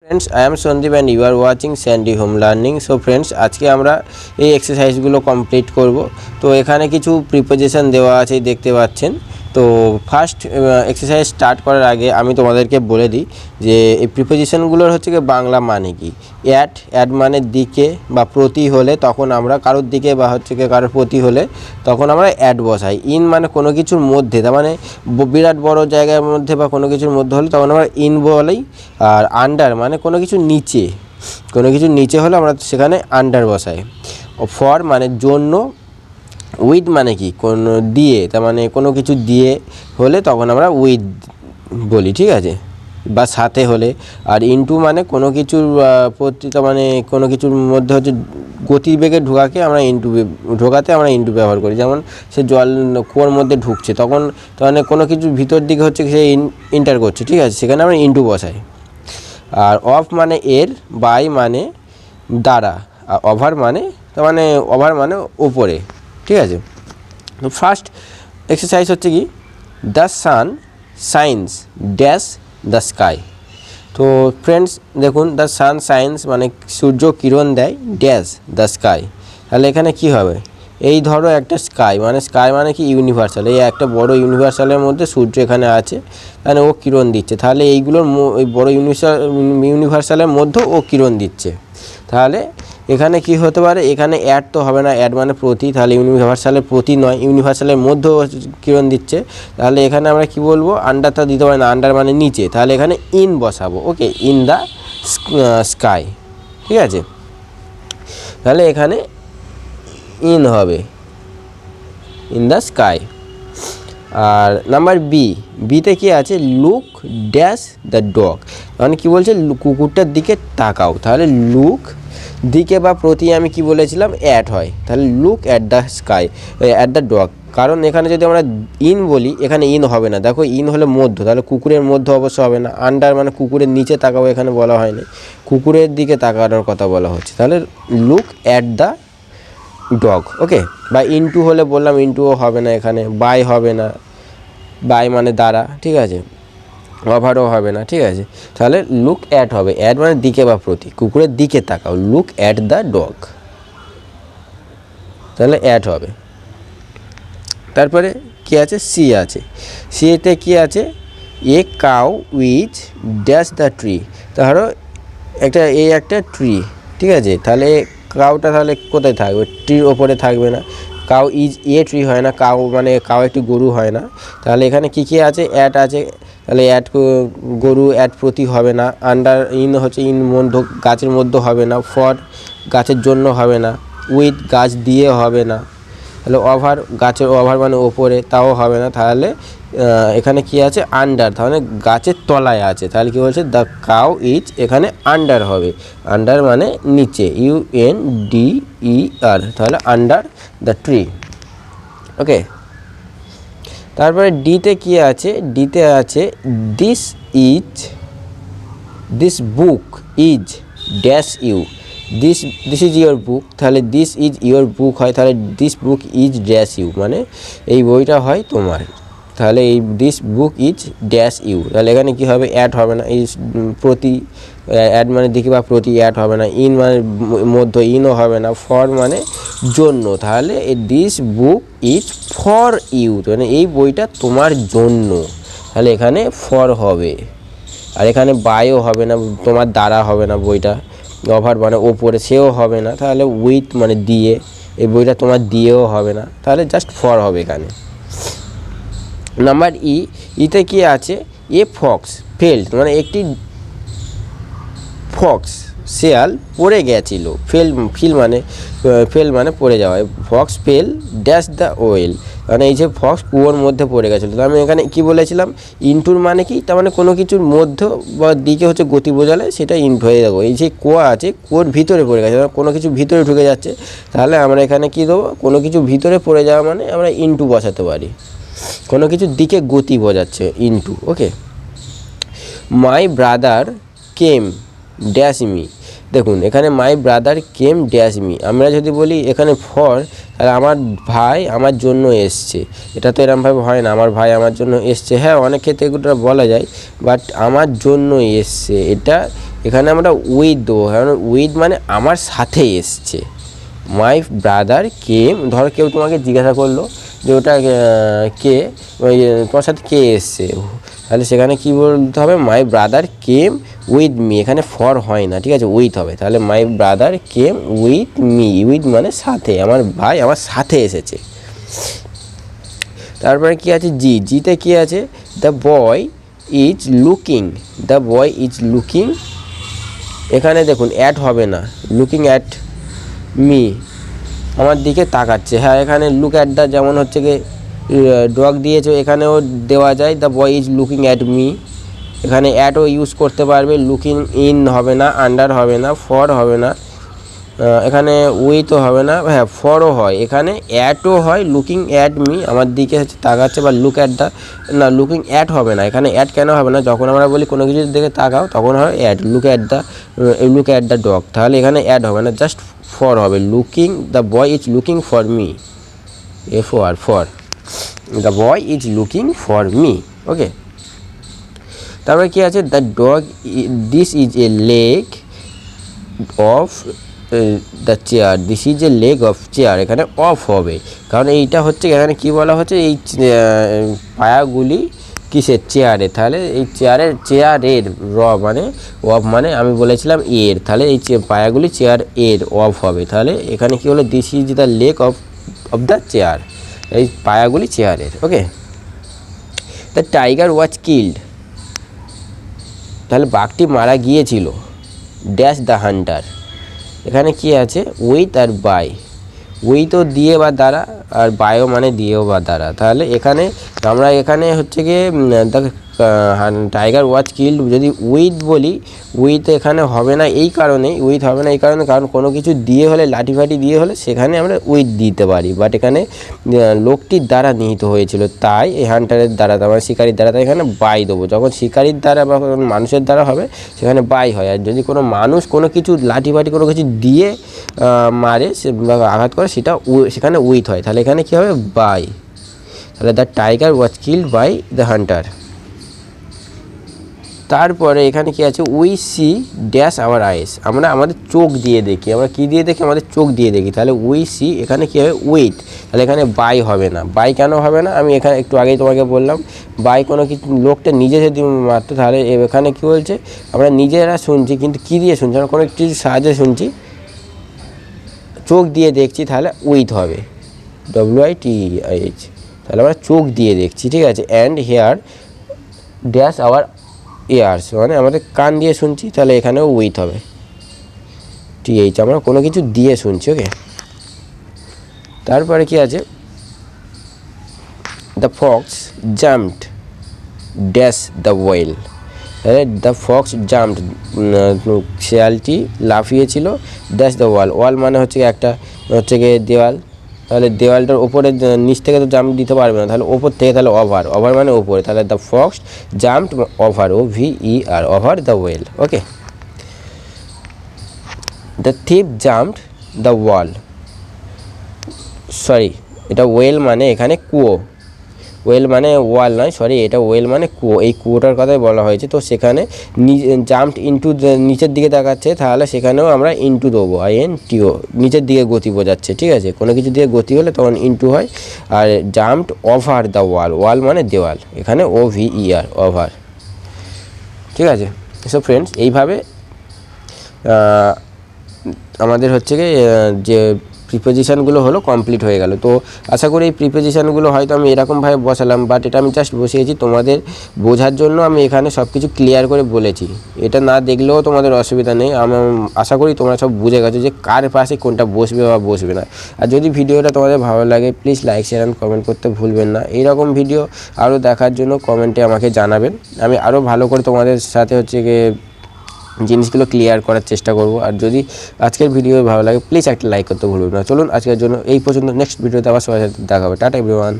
Friends I am Sandeep and you are watching Sandy home learning. So friends आज के আমরা এই এক্সারসাইজগুলো কমপ্লিট করব। তো এখানে কিছু প্রিপোজিশন দেওয়া আছে দেখতে পাচ্ছেন। তো ফার্স্ট এক্সারসাইজ স্টার্ট করার আগে আমি তোমাদেরকে বলে দিই যে এই প্রিপোজিশনগুলোর হচ্ছে কি বাংলা মানে কি। অ্যাড মানে দিকে বা প্রতি হলে তখন আমরা কারোর দিকে বা হচ্ছে কি কারোর প্রতি হলে তখন আমরা অ্যাড বসাই। ইন মানে কোনো কিছুর মধ্যে, তার মানে বিরাট বড় জায়গার মধ্যে বা কোনো কিছুর মধ্যে হলে তখন আমরা ইন বলাই। আর আন্ডার মানে কোনো কিছুর নিচে হলে আমরা সেখানে আন্ডার বসাই। ফর মানে জন্য, উইথ মানে কি কোনো দিয়ে, তার মানে কোনো কিছু দিয়ে হলে তখন আমরা উইথ বলি, ঠিক আছে, বা সাথে হলে। আর ইনটু মানে কোনো কিছুর প্রতি, তার মানে কোনো কিছুর মধ্যে হচ্ছে গতিবেগে ঢোকাতে আমরা ইনটু ব্যবহার করি। যেমন সে জল কুয়োর মধ্যে ঢুকছে তখন মানে কোনো কিছুর ভিতর দিকে হচ্ছে সে ইন্টার করছে, ঠিক আছে, সেখানে আমরা ইনটু বসাই। আর অফ মানে এর, বাই মানে দ্বারা, আর ওভার মানে ওপরে, ঠিক আছে। তো ফার্স্ট এক্সারসাইজ হচ্ছে কি the sun shines dash the sky. তো ফ্রেন্ডস দেখুন, দ্য সান সাইন্স মানে সূর্য কিরণ দেয়, ড্যাশ দ্য স্কাই। তাহলে এখানে কি হবে, এই ধরো একটা স্কাই মানে কি ইউনিভার্সাল, এই একটা বড় ইউনিভার্সালের মধ্যে সূর্য এখানে আছে, মানে ও কিরণ দিচ্ছে। তাহলে এইগুলোর ওই বড় ইউনিভার্সালের মধ্যেও ও কিরণ দিচ্ছে। তাহলে এখানে কি হতে পারে, এখানে অ্যাড তো হবে না, অ্যাড মানে প্রতি, তাহলে ইউনিভার্সালের প্রতি নয়, ইউনিভার্সালের মধ্যেও কিরণ দিচ্ছে। তাহলে এখানে আমরা কি বলবো, আন্ডারটা দিতে পারি না, আন্ডার মানে নিচে, তাহলে এখানে ইন বসাবো। ওকে, ইন দ্য স্কাই, ঠিক আছে। তাহলে এখানে ইন হবে, ইন দ্য স্কাই। আর নাম্বার বিতে কি আছে, লুক ড্যাশ দ্য ডগ, মানে কি বলছে কুকুরটার দিকে তাকাও। তাহলে লুক দিকে বা প্রতি আমি কি বলেছিলাম, অ্যাট হয়, তাহলে look at the sky, at the dog. কারণ এখানে যদি আমরা ইন বলি, এখানে ইন হবে না, দেখো ইন হলে মধ্য, তাহলে কুকুরের মধ্যে অবশ্য হবে না। আন্ডার মানে কুকুরের নিচে তাকাও, এখানে বলা হয়নি, কুকুরের দিকে তাকানোর কথা বলা হচ্ছে। তাহলে লুক অ্যাট দ্য ডগ, ওকে। বা ইনটু হলে বললাম ইনটুও হবে না, এখানে বাই হবে না, বাই মানে দ্বারা, ঠিক আছে, ওভারও হবে না, ঠিক আছে। তাহলে লুক অ্যাট হবে, অ্যাট মানে দিকে বা প্রতি, কুকুরের দিকে তাকাও, লুক অ্যাট দ্য ডগ, তাহলে অ্যাট হবে। তারপরে কি আছে, সি আছে, সিতে কি আছে, a cow which dash the tree. ধরো একটা ট্রি, ঠিক আছে, তাহলে কাউটা তাহলে কোথায় থাকবে, ট্রির ওপরে থাকবে না, কাউ ইজ এ ট্রি হয় না, কাউ একটি গরু হয় না। তাহলে এখানে কি আছে, অ্যাট আছে, তাহলে অ্যাট গরু, অ্যাট প্রতি হবে না, আন্ডার ইন হচ্ছে ইন মধ্য, গাছের মধ্যে হবে না, ফর গাছের জন্য হবে না, উইথ গাছ দিয়ে হবে না, তাহলে ওভার গাছের ওভার মানে ওপরে, তাও হবে না। তাহলে এখানে কি আছে, আন্ডার, তাহলে গাছের তলায় আছে, তাহলে কি বলছে, দ্য কাউ ইজ, এখানে আন্ডার হবে, আন্ডার মানে নিচে, UNDER, তাহলে আন্ডার দ্য ট্রি, ওকে। তারপরে ডিতে কি আছে, ডিতে আছে this book is dash you, this is your book, তাহলে দিস ইজ ইয়োর বুক হয়, তাহলে this book is dash you, মানে এই বইটা হয় তোমার, তাহলে এই this book is dash you. তাহলে এখানে কী হবে, অ্যাড হবে না, এই প্রতি, অ্যাড মানে দিকে বা প্রতি, অ্যাড হবে না, ইন মানে মধ্য, ইনও হবে না, ফর মানে জন্য, তাহলে this book is for you, মানে এই বইটা তোমার জন্য, তাহলে এখানে ফর হবে। আর এখানে বাইও হবে না, তোমার দ্বারা হবে না, বইটা ওভার মানে ওপরে, সেও হবে না, তাহলে উইথ মানে দিয়ে, এই বইটা তোমার দিয়েও হবে না, তাহলে জাস্ট ফর হবে এখানে। নাম্বার ইতে কি আছে, এ ফক্স ফেল্ড, মানে একটি ফক্স শেয়াল পড়ে গেছিল, ফেল মানে পড়ে যাওয়া, Fox fail dash the well, মানে এই যে ফক্স কুয়োর মধ্যে পড়ে গেছিলো। তো আমি এখানে কি বলেছিলাম, ইনটুর মানে কি, তার মানে কোনো কিছুর মধ্য বা দিকে হচ্ছে গতি বোঝালে সেটা ইনটু হয়ে যাবো। এই যে কুয়া আছে, কুয়োর ভিতরে পড়ে গেছে, কোনো কিছু ভিতরে ঢুকে যাচ্ছে, তাহলে আমরা এখানে কি দেবো, কোনো কিছু ভিতরে পড়ে যাওয়া মানে আমরা ইনটু বসাতে পারি, কোনো কিছুর দিকে গতি বোঝাচ্ছে, into, okay. My brother came dash me, দেখুন এখানে my brother came dash me, আমরা যদি বলি এখানে ফর, তাহলে আমার ভাই আমার জন্য এসছে, এটা তো এরমভাবে হয় না, আমার ভাই আমার জন্য এসছে, হ্যাঁ অনেক ক্ষেত্রে এগুলো বলা যায়, বাট আমার জন্য এসছে, এটা এখানে আমরা উইথ দেবো, কারণ উইথ মানে আমার সাথে এসছে। মাই ব্রাদার কেম, ধরো কেউ তোমাকে জিজ্ঞাসা করলো যে ওটা কে, তোমার সাথে কে এসছে, তাহলে সেখানে কী বলতে হবে, my brother came with me. এখানে ফর হয় না, ঠিক আছে, উইথ হবে। তাহলে my brother came with me, with মানে সাথে, আমার ভাই আমার সাথে এসেছে। তারপরে কী আছে, জিতে কী আছে, the boy is looking, the boy is looking. এখানে দেখুন অ্যাট হবে না, লুকিং অ্যাট মি, আমার দিকে তাকাচ্ছে। হ্যাঁ, এখানে লুক অ্যাট দ্য যেমন হচ্ছে কি ডগ দিয়েছে, এখানেও দেওয়া যায়, the boy is looking at me. এখানে অ্যাটও ইউজ করতে পারবে, লুকিং ইন হবে না, আন্ডার হবে না, ফর হবে না, এখানে উইথও হবে না, হ্যাঁ ফরও হয়, এখানে অ্যাটও হয়, লুকিং অ্যাট মি, আমার দিকে হচ্ছে তাকাচ্ছে, বা লুক অ্যাট দ্য, না লুকিং অ্যাট হবে না, এখানে অ্যাট কেন হবে না, যখন আমরা বলি কোনো কিছুর দিকে তাকাও তখন হয় at, look at the dog, তাহলে এখানে অ্যাট হবে না, জাস্ট ফর হবে, looking, the boy is looking for me, for, the boy is looking for me. Okay, তারপরে কী আছে, the dog, this is a leg of the chair, this is a leg of chair, এখানে of হবে, কারণ এইটা হচ্ছে, এখানে কি বলা হচ্ছে, এই পায়াগুলি কিসের, চেয়ারে, তাহলে এই চেয়ারের মানে অফ, মানে আমি বলেছিলাম এর, তাহলে এই পায়াগুলি চেয়ার এর অফ হবে, তাহলে এখানে কি হলো, this is the leg of the chair, এই পায়াগুলি চেয়ারের। ওকে, দ্য টাইগার ওয়াজ কিল্ড, তাহলে বাঘটি মারা গিয়েছিল, ড্যাশ দ্য হান্টার, এখানে কি আছে, উইথ আর বাই, উইথও দিয়ে বা দ্বারা, আর বায়ও মানে দিয়েও বা দ্বারা, তাহলে এখানে আমরা এখানে হচ্ছে গিয়ে টাইগার ওয়াজ কিল্ড যদি উইথ বলি, উইথ এখানে হবে না, এই কারণে উইথ হবে না, এই কারণে, কারণ কোনো কিছু দিয়ে হলে, লাঠি ফাটি দিয়ে হলে সেখানে আমরা উইথ দিতে পারি, বাট এখানে লোকটির দ্বারা নিহিত হয়েছিল, তাই এই হান্টারের দ্বারা, মানে শিকারির দ্বারা, তাই এখানে বাই দেবো। যখন শিকারির দ্বারা বা মানুষের দ্বারা হবে সেখানে বাই হয়, আর যদি কোনো মানুষ কোনো কিছু লাঠি ফাটি কোনো কিছু দিয়ে মারে বা আঘাত করে, সেখানে উইথ হয়, তাহলে এখানে কী হবে, বাই, তাহলে the tiger was killed by the hunter. তারপরে এখানে কি আছে, we see dash our eyes, আমরা আমাদের চোখ দিয়ে দেখি, আমরা কী দিয়ে দেখি, আমাদের চোখ দিয়ে দেখি, তাহলে উই সি, এখানে কী হবে, উইথ, তাহলে এখানে বাই হবে না, বাই কেন হবে না, আমি এখানে একটু আগেই তোমাকে বললাম, বাই কোনো কিছু লোকটা নিজে যদি মারতো, তাহলে এখানে কী বলছে, আমরা নিজেরা শুনছি, কিন্তু কী দিয়ে শুনছি, আমরা কোনো কিছু সাহায্যে শুনছি, চোখ দিয়ে দেখছি, তাহলে উইথ হবে, WITH, তাহলে আমরা চোখ দিয়ে দেখছি, ঠিক আছে। And hear dash our ears, মানে আমাদের কান দিয়ে শুনছি, তাহলে এখানেও উইথ হবে, TH, আমরা কোনো কিছু দিয়ে শুনছি। ওকে, তারপরে কি আছে, the fox jumped dash the well, তাহলে দ্য ফক্স জাম্পড, শেয়ালটি লাফিয়েছিল, ড্যাশ দ্য ওয়াল, ওয়াল মানে হচ্ছে একটা হচ্ছে গিয়ে দেওয়াল, তাহলে দেওয়ালটার ওপরে, নিচ থেকে তো জাম্প দিতে পারবে না, তাহলে ওপর থেকে, তাহলে ওভার মানে ওপরে, তাহলে the fox jumped over, OVER, over the well. Okay, the thief jumped the wall, sorry এটা ওয়েল মানে এখানে কুয়ো, ওয়েল মানে ওয়াল নয়, সরি এটা ওয়েল মানে কুয়ো, এই কুয়োটার কথাই বলা হয়েছে, তো সেখানে জাম্পড ইনটু, নিচের দিকে তাকাচ্ছে, তাহলে সেখানেও আমরা ইনটু দেবো, INTO, নিচের দিকে গতি বোঝাচ্ছে, ঠিক আছে, কোনো কিছু দিয়ে গতি হলে তখন ইনটু হয়। আর jumped over the wall, wall মানে দেওয়াল, এখানে OVER, ওভার, ঠিক আছে। সো ফ্রেন্ডস, এইভাবে আমাদের হচ্ছে কি যে প্রিপোজিশানগুলো হলো কমপ্লিট হয়ে গেল। তো আশা করি এই প্রিপোজিশানগুলো হয়তো আমি এরকমভাবে বসালাম, বাট এটা আমি জাস্ট বসিয়েছি তোমাদের বোঝার জন্য, আমি এখানে সব কিছু ক্লিয়ার করে বলেছি, এটা না দেখলেও তোমাদের অসুবিধা নেই। আমি আশা করি তোমরা সব বুঝে গেছো যে কার পাশে কোনটা বসবে বা বসবে না। আর যদি ভিডিওটা তোমাদের ভালো লাগে, please like, share and comment করতে ভুলবেন না। এইরকম ভিডিও আরও দেখার জন্য কমেন্টে আমাকে জানাবেন, আমি আরও ভালো করে তোমাদের সাথে হচ্ছে গিয়ে জিনিসগুলো ক্লিয়ার করার চেষ্টা করব। আর যদি আজকের ভিডিও ভালো লাগে, প্লিজ একটা লাইক করতে ভুলবেন না। চলুন আজকের জন্য এই পর্যন্ত, নেক্সট ভিডিওতে আবার সবার সাথে দেখা হবে। Tata everyone.